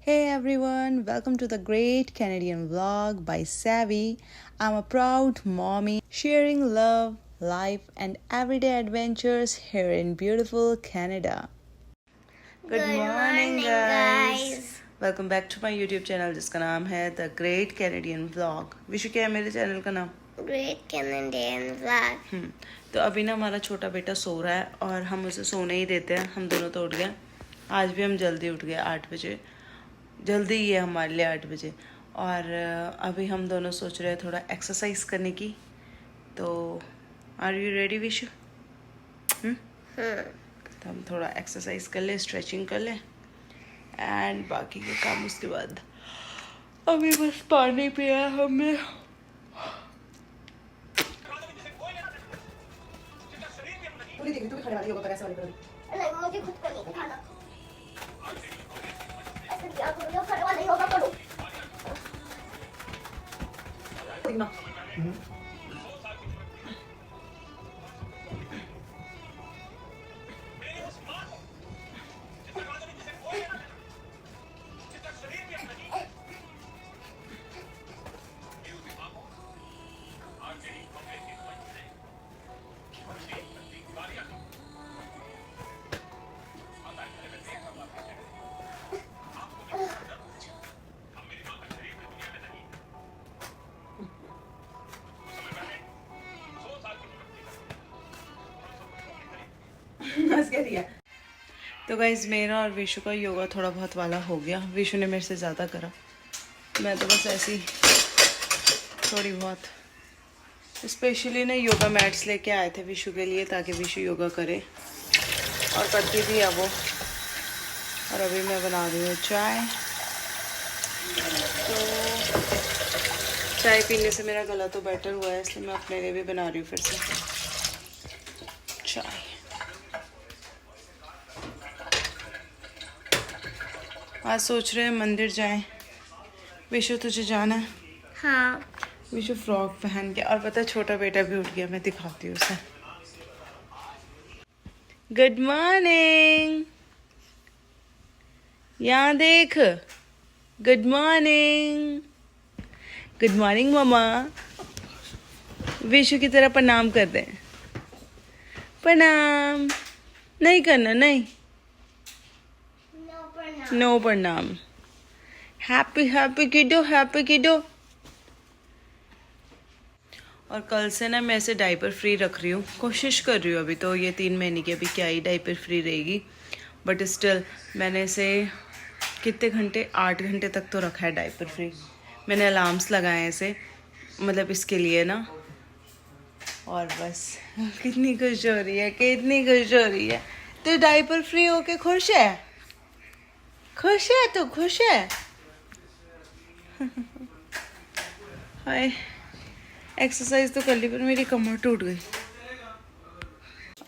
Hey everyone, welcome to the Great Canadian Vlog by Savvy. I'm a proud mommy sharing love, life, and everyday adventures here in beautiful Canada. Good morning, guys. Welcome back to my YouTube channel जिसका नाम है The Great Canadian Vlog. Vishu क्या है मेरे channel का नाम? Great Canadian Vlog. तो अभी ना हमारा छोटा बेटा सो रहा है और हम उसे सोने ही देते हैं. हम दोनों तो उठ गए. आज भी हम जल्दी उठ गए 8 बजे. जल्दी ही है हमारे लिए 8 बजे. और अभी हम दोनों सोच रहे हैं थोड़ा एक्सरसाइज करने की. तो आर यू रेडी विशु? तो हम थोड़ा एक्सरसाइज कर ले, स्ट्रेचिंग कर ले एंड बाकी के काम उसके बाद. अभी बस पानी पिया हमने. मुझे खुद को नहीं खाना. ऐसे क्या करूं जो खड़े वाले योगा करूं. तो गाइज मेरा और विशु का योगा थोड़ा बहुत वाला हो गया. विशु ने मेरे से ज़्यादा करा. मैं तो बस ऐसी थोड़ी बहुत. स्पेशली ना योगा मैट्स लेके आए थे विशु के लिए ताकि विशु योगा करे और करती भी है वो. और अभी मैं बना रही हूँ चाय. तो चाय पीने से मेरा गला तो बेटर हुआ है इसलिए मैं अपने लिए भी बना रही हूँ फिर से चाय. आज सोच रहे हैं मंदिर जाएं. विशु तुझे जाना है? हाँ. विशु फ्रॉक पहन के. और पता छोटा बेटा भी उठ गया. मैं दिखाती हूँ उसे. Good morning. यहाँ देख. Good morning. गुड मॉर्निंग मम्मा. विशु की तरह प्रणाम कर दे. प्रणाम. नहीं करना. नहीं. नो प्रणाम. हैप्पी हैप्पी किडो. हैप्पी किडो. और कल से ना मैं इसे डाइपर फ्री रख रही हूँ. कोशिश कर रही हूँ. अभी तो ये 3 महीने की अभी क्या ही डाइपर फ्री रहेगी. बट स्टिल मैंने इसे कितने घंटे 8 घंटे तक तो रखा है डाइपर फ्री. मैंने अलार्म्स लगाए हैं इसे मतलब इसके लिए ना. और बस कितनी खुश हो रही है. कितनी खुश हो रही है. तो डाइपर फ्री होके खुश है. खुश है. तो खुश है. हाय. एक्सरसाइज तो कर ली पर मेरी कमर टूट गई.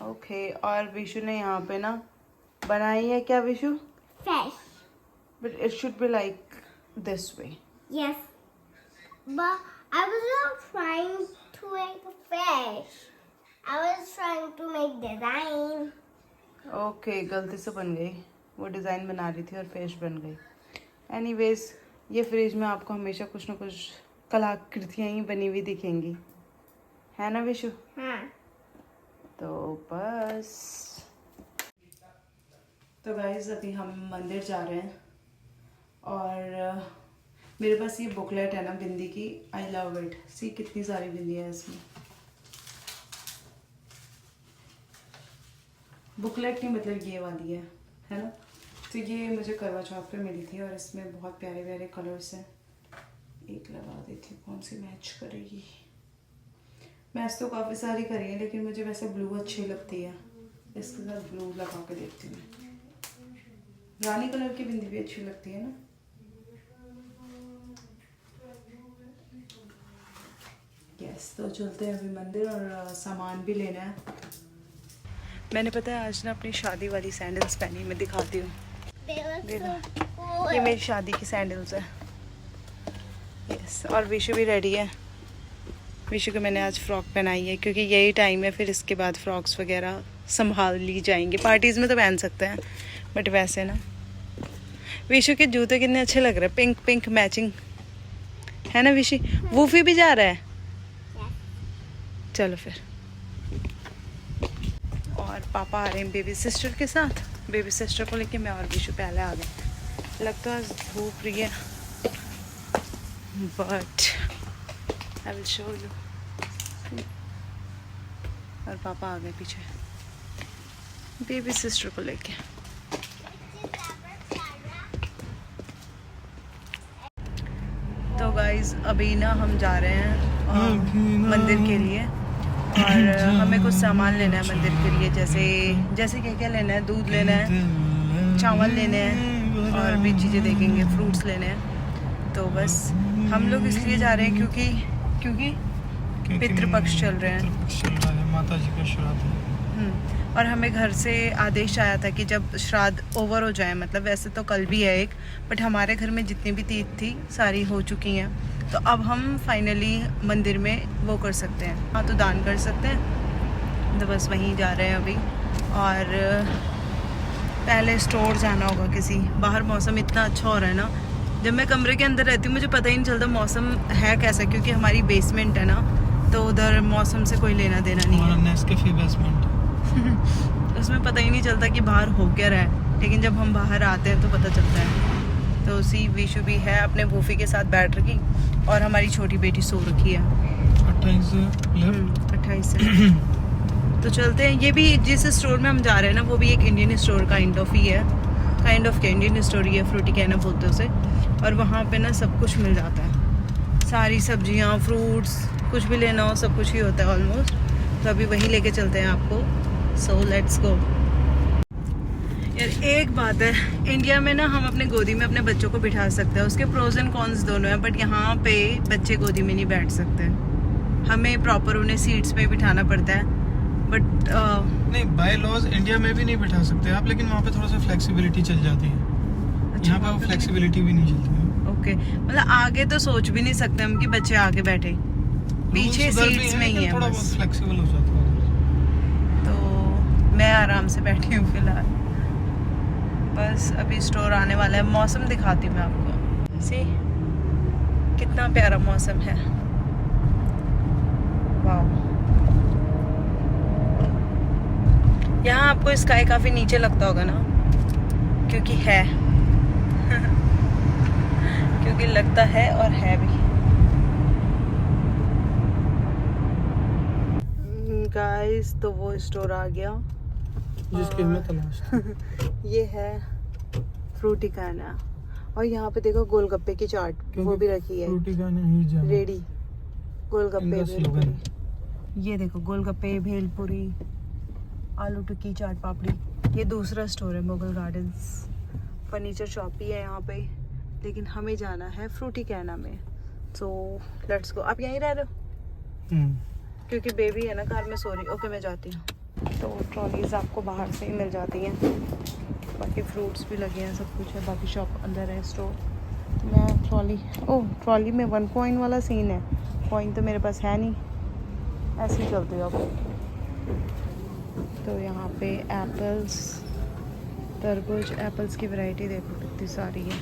ओके. और विशु ने यहाँ पे ना बनाई है क्या Vishu? Fish. But it should be like this way. Yes. But I was not trying to make a fish. I was trying to make design. Okay. गलती से बन गई. वो डिज़ाइन बना रही थी और फिश बन गई. एनीवेज ये फ्रिज में आपको हमेशा कुछ ना कुछ कलाकृतियाँ ही बनी हुई दिखेंगी है ना विशु? हाँ. तो बस. तो गाइज अभी हम मंदिर जा रहे हैं. और मेरे पास ये बुकलेट है ना बिंदी की. I love it. सी कितनी सारी बिंदी है इसमें. बुकलेट नहीं मतलब ये वाली है ना. तो ये मुझे करवा चौथ पे मिली थी और इसमें बहुत प्यारे प्यारे कलर्स हैं. एक लगा देती हूँ. कौन सी मैच करेगी. मैच तो काफ़ी सारी करी है लेकिन मुझे वैसे ब्लू अच्छी लगती है. इसके साथ ब्लू लगा के देखती हूँ. रानी कलर की बिंदी भी अच्छी लगती है ना. यस. तो चलते हैं अभी मंदिर और सामान भी लेना है. मैंने पता है आज ना अपनी शादी वाली सैंडल्स पहनी. मैं दिखाती हूँ. ये मेरी शादी की सैंडल्स है. यस. और विशु भी रेडी है. विशु को मैंने आज फ्रॉक पहनाई है क्योंकि यही टाइम है फिर इसके बाद फ्रॉक्स वगैरह संभाल ली जाएंगी. पार्टीज़ में तो पहन सकते हैं बट वैसे ना विशु के जूते कितने अच्छे लग रहे हैं, पिंक पिंक मैचिंग, है ना विशी? वूफी भी जा रहा है, चलो फिर। और पापा आ रहे हैं बेबी सिस्टर के साथ। बेबी सिस्टर को लेके मैं और विशु पहले आ गए। लगता है धूप रही है, but I will show you. और पापा आ गए पीछे बेबी सिस्टर को लेके। तो गाइज अभी ना हम जा रहे हैं मंदिर के लिए, और हमें कुछ सामान लेना है मंदिर के लिए, जैसे क्या लेना है, दूध लेना है, चावल लेने हैं, और भी चीज़ें देखेंगे, फ्रूट्स लेने हैं। तो बस हम लोग इसलिए जा रहे हैं क्योंकि पितृपक्ष चल रहे हैं, माता जी का श्राद्ध है। और हमें घर से आदेश आया था कि जब श्राद्ध ओवर हो जाए, मतलब वैसे तो कल भी है एक, बट हमारे घर में जितनी भी तीर्थ थी सारी हो चुकी हैं, तो अब हम फाइनली मंदिर में वो कर सकते हैं, हाँ तो दान कर सकते हैं। तो बस वहीं जा रहे हैं अभी। और पहले स्टोर जाना होगा किसी, बाहर मौसम इतना अच्छा हो रहा है ना, जब मैं कमरे के अंदर रहती हूँ मुझे पता ही नहीं चलता मौसम है कैसा, क्योंकि हमारी बेसमेंट है ना, तो उधर मौसम से कोई लेना देना नहीं है। नेस्कैफे बेसमेंट उसमें पता ही नहीं चलता कि बाहर हो क्या रहा है, लेकिन जब हम बाहर आते हैं तो पता चलता है। तो उसी विशु भी है अपने वूफी के साथ बैठ रखी, और हमारी छोटी बेटी सो रखी है 28 से। तो चलते हैं। ये भी जिस स्टोर में हम जा रहे हैं ना, वो भी एक इंडियन स्टोर काइंड ऑफ ही है, काइंड ऑफ इंडियन स्टोर ही है, फ्रूटी कहना बोलते उसे। और वहाँ पे ना सब कुछ मिल जाता है, सारी सब्जियाँ, फ्रूट्स, कुछ भी लेना हो सब कुछ ही होता है ऑलमोस्ट। तो अभी वहीं लेके चलते हैं आपको। So let's go. यार एक बात है, इंडिया में ना हम अपने गोदी में अपने बच्चों को बिठा सकते हैं, उसके प्रोज एंड कॉन्स दोनों हैं, बट यहाँ पे बच्चे गोदी में नहीं बैठ सकते, हमें प्रॉपर उन्हें सीट्स पे बिठाना पड़ता है। बट नहीं, बाय लॉज इंडिया में भी नहीं बिठा सकते आप, लेकिन वहाँ पे थोड़ा सा फ्लेक्सिबिलिटी चल जाती है। अच्छा, यहाँ पे वो फ्लेक्सिबिलिटी भी नहीं चलती है। ओके, मतलब आगे तो सोच भी नहीं सकते हम कि बच्चे आगे बैठे, पीछे सीट्स में ही है थोड़ा बस। बहुत फ्लेक्सिबल हो जाता है। तो मैं आराम से बैठी हूँ फिलहाल। बस अभी स्टोर आने वाला है। मौसम दिखाती हूँ मैं आपको, सी कितना प्यारा मौसम है, वाह। यहाँ आपको स्काई काफी नीचे लगता होगा ना, क्योंकि है क्योंकि लगता है और है भी। गाइस तो वो स्टोर आ गया जिसकी हमें तलाश ये है फ्रूटी काना, और यहाँ पे देखो गोलगप्पे की चाट वो भी रखी है, फ्रूटी काना ही जाना रेडी गोलगप्पे, इनका स्लोगन। भेलपुरी। ये देखो गोलगप्पे, भेलपुरी, आलू टिक्की, चाट पापड़ी। ये दूसरा स्टोर है मुगल गार्डन्स, फर्नीचर शॉप भी है यहाँ पे, लेकिन हमें जाना है फ्रूटी कैना में। So let's go. आप यहीं रह रहे हो? क्योंकि बेबी है ना कार में, सॉरी। ओके मैं जाती हूँ। तो ट्रॉलीज आपको बाहर से ही मिल जाती हैं, बाकी फ्रूट्स भी लगे हैं, सब कुछ है, बाकी शॉप अंदर है स्टोर। तो मैं ट्रॉली में 1 कॉइन वाला सीन है, कॉइन तो मेरे पास है नहीं, ऐसे ही चलते हो आप। तो यहाँ पे एप्पल्स, तरबूज, एप्पल्स की वैरायटी देखो कितनी सारी है,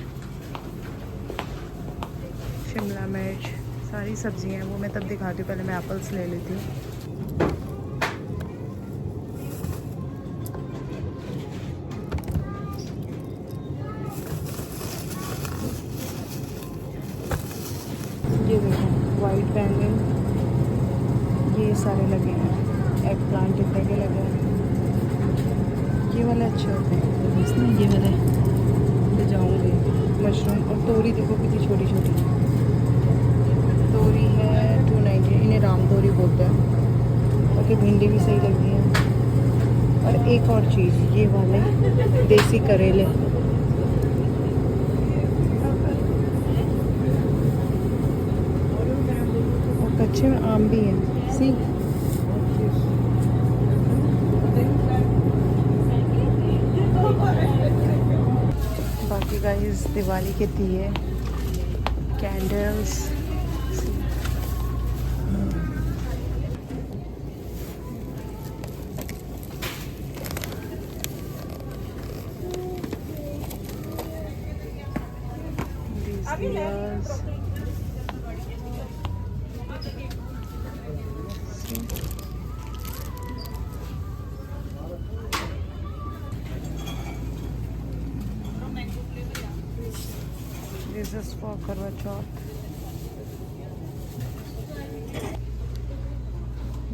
शिमला मिर्च, सारी सब्जियां हैं। वो मैं तब दिखाती हूँ, पहले मैं एप्पल्स ले लेती हूँ। ये देखो वाइट बैंगन, ये सारे लगे हैं, एग प्लांट जितने के लगे हैं। ये वाले अच्छे होते हैं, इसमें ये वाले ले जाऊँगी। मशरूम और तोरी देखो कितनी छोटी छोटी तोरी है, 290, इन्हें राम तोरी बोलते हैं। बाकी भिंडी भी सही लगी है। और एक और चीज़, ये वाले देसी करेले, और कच्चे में आम भी है, सी। बाकी गाइस दिवाली के दिए, candles, ears. This is for Karwa Chauth.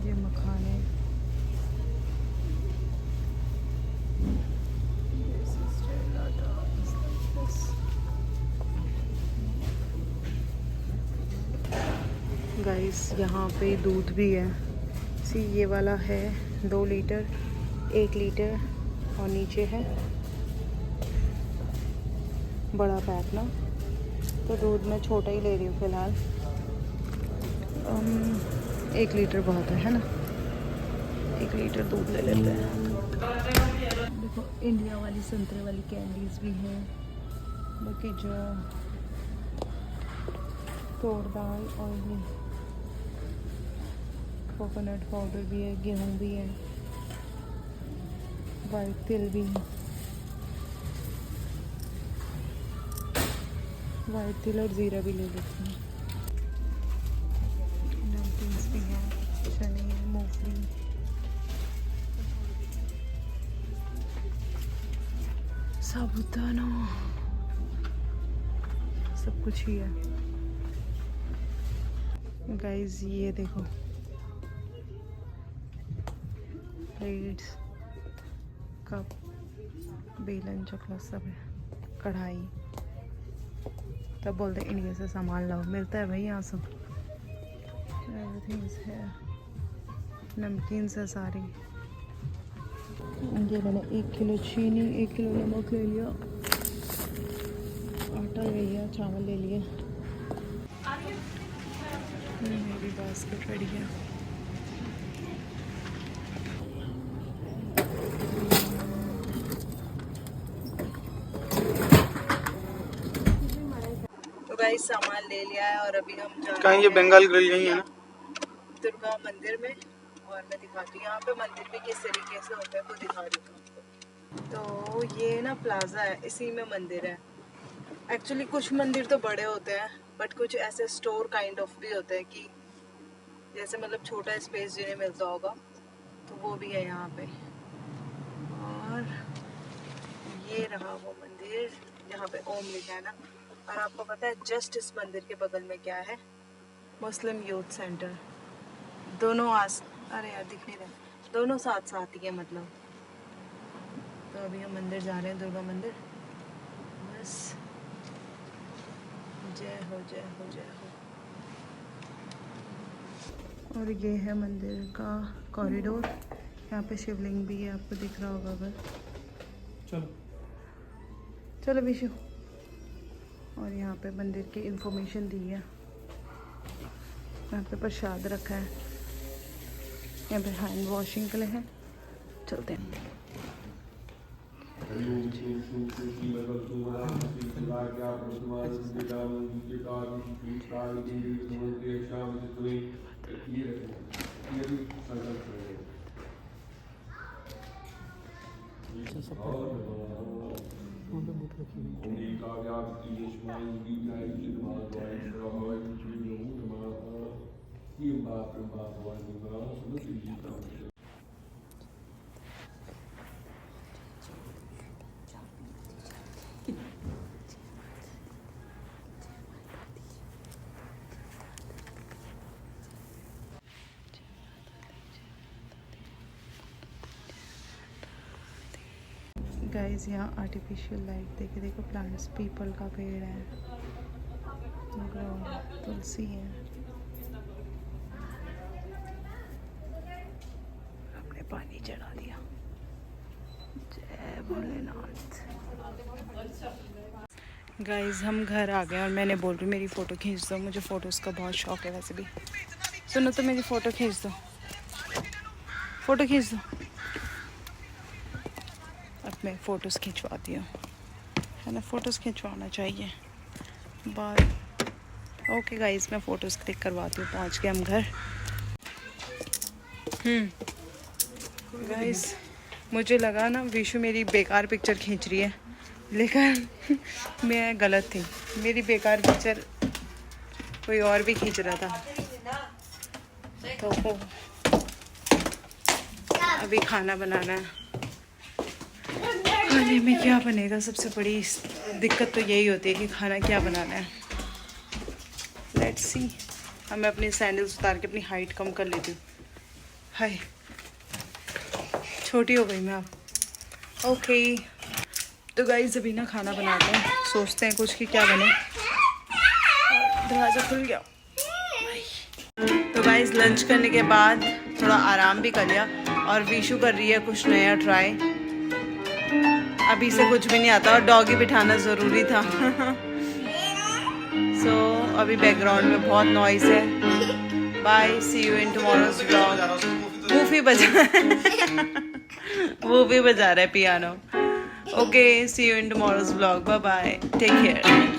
ये मखाने. This is gelato. This. Guys, यहाँ पे दूध भी है. सी ये वाला है 2 लीटर, 1 लीटर और नीचे है बड़ा पैक ना. तो दूध मैं छोटा ही ले रही हूँ फ़िलहाल. 1 लीटर बहुत है ना. 1 लीटर दूध ले लेते हैं. देखो इंडिया वाली संतरे वाली कैंडीज़ भी हैं. बाकी जो तोड़ दाल ऑयली कोकोनट पाउडर भी है, गेहूँ भी है, वाइट तिल भी है. वाइट तिल और ज़ीरा भी ले लेती हूँ. नमकीन्स भी हैं, चने, मूंगफली. साबुदाना, सब कुछ ही है. गाइस ये देखो प्लेट्स, कप, बेलन, चकला सब है. कढ़ाई. तब बोलते इंडिया से सामान लाओ, मिलता है भाई यहाँ सब. एवरीथिंग है. नमकीन से सारी. ये मैंने 1 किलो चीनी, 1 किलो नमक ले लिया, आटा ले लिया, चावल ले लिए. मेरी बास्केट रेडी है. गाइस सामान ले लिया है और अभी हम जा कहीं ये बंगाल ग्रिल यही है ना दुर्गा मंदिर में. और मैं दिखाती हूँ यहाँ पे मंदिर भी किस तरीके से होता है वो दिखा रही हूँ आपको. तो ये ना प्लाजा है, इसी में मंदिर है. एक्चुअली कुछ मंदिर तो बड़े होते हैं बट कुछ ऐसे स्टोर काइंड ऑफ भी होते हैं कि जैसे मतलब छोटा स्पेस जिन्हें मिलता होगा तो वो भी है यहाँ पे. और ये रहा वो मंदिर जहाँ पे ओम लिखा है ना. और आपको पता है जस्ट इस मंदिर के बगल में क्या है? मुस्लिम यूथ सेंटर. दोनों अरे यार दिख नहीं रहा. दोनों साथ साथ ही है मतलब. तो अभी हम मंदिर जा रहे हैं, दुर्गा मंदिर. बस जय हो जय हो जय हो. और ये है मंदिर का कॉरिडोर. यहाँ पे शिवलिंग भी है, आपको दिख रहा होगा अगर. चलो चलो विशु. और यहाँ पे मंदिर की इंफॉर्मेशन दी है. यहाँ पे प्रसाद रखा है. यहाँ पे हैंड वॉशिंग के लिए है. चलते हैं. गाइस यहाँ आर्टिफिशियल लाइट देखे. देखो प्लांट्स, पीपल का पेड़ है, तुलसी है. हमने पानी चढ़ा दिया. जय भोलेनाथ. गाइस हम घर आ गए और मैंने बोल रही मेरी फ़ोटो खींच दो. मुझे फ़ोटोज़ का बहुत शौक है वैसे भी. सुनो तो मेरी फ़ोटो खींच दो. फ़ोटो खींच दो. अब मैं फ़ोटोज़ खिंचवाती हूँ, है ना. फ़ोटोज़ खिंचवाना चाहिए. बाय. ओके गाइस मैं फ़ोटोज़ क्लिक करवाती हूँ. पहुँच गए हम घर. गाइस मुझे लगा ना विशु मेरी बेकार पिक्चर खींच रही है लेकिन मैं गलत थी, मेरी बेकार पिक्चर कोई और भी खींच रहा था। तो अभी खाना बनाना है। खाने में क्या बनेगा, सबसे बड़ी दिक्कत तो यही होती है कि खाना क्या बनाना है। Let's see. अब मैं अपनी सैंडल्स उतार के अपनी हाइट कम कर लेती हूँ। हाय, छोटी हो गई मैं अब। ओके, तो गाइस अभी ना खाना बनाते हैं, सोचते हैं कुछ कि क्या बने। दरवाज़ा खुल गया। तो गाइस लंच करने के बाद थोड़ा आराम भी कर लिया और विशु कर रही है कुछ नया ट्राई। अभी से कुछ भी नहीं आता और डॉगी बिठाना ज़रूरी था। सो अभी बैकग्राउंड में बहुत नॉइस है। Bye, see you in tomorrow's vlog. Woofy बजा रहा है piano. Okay, see you in tomorrow's vlog. Bye bye, take care.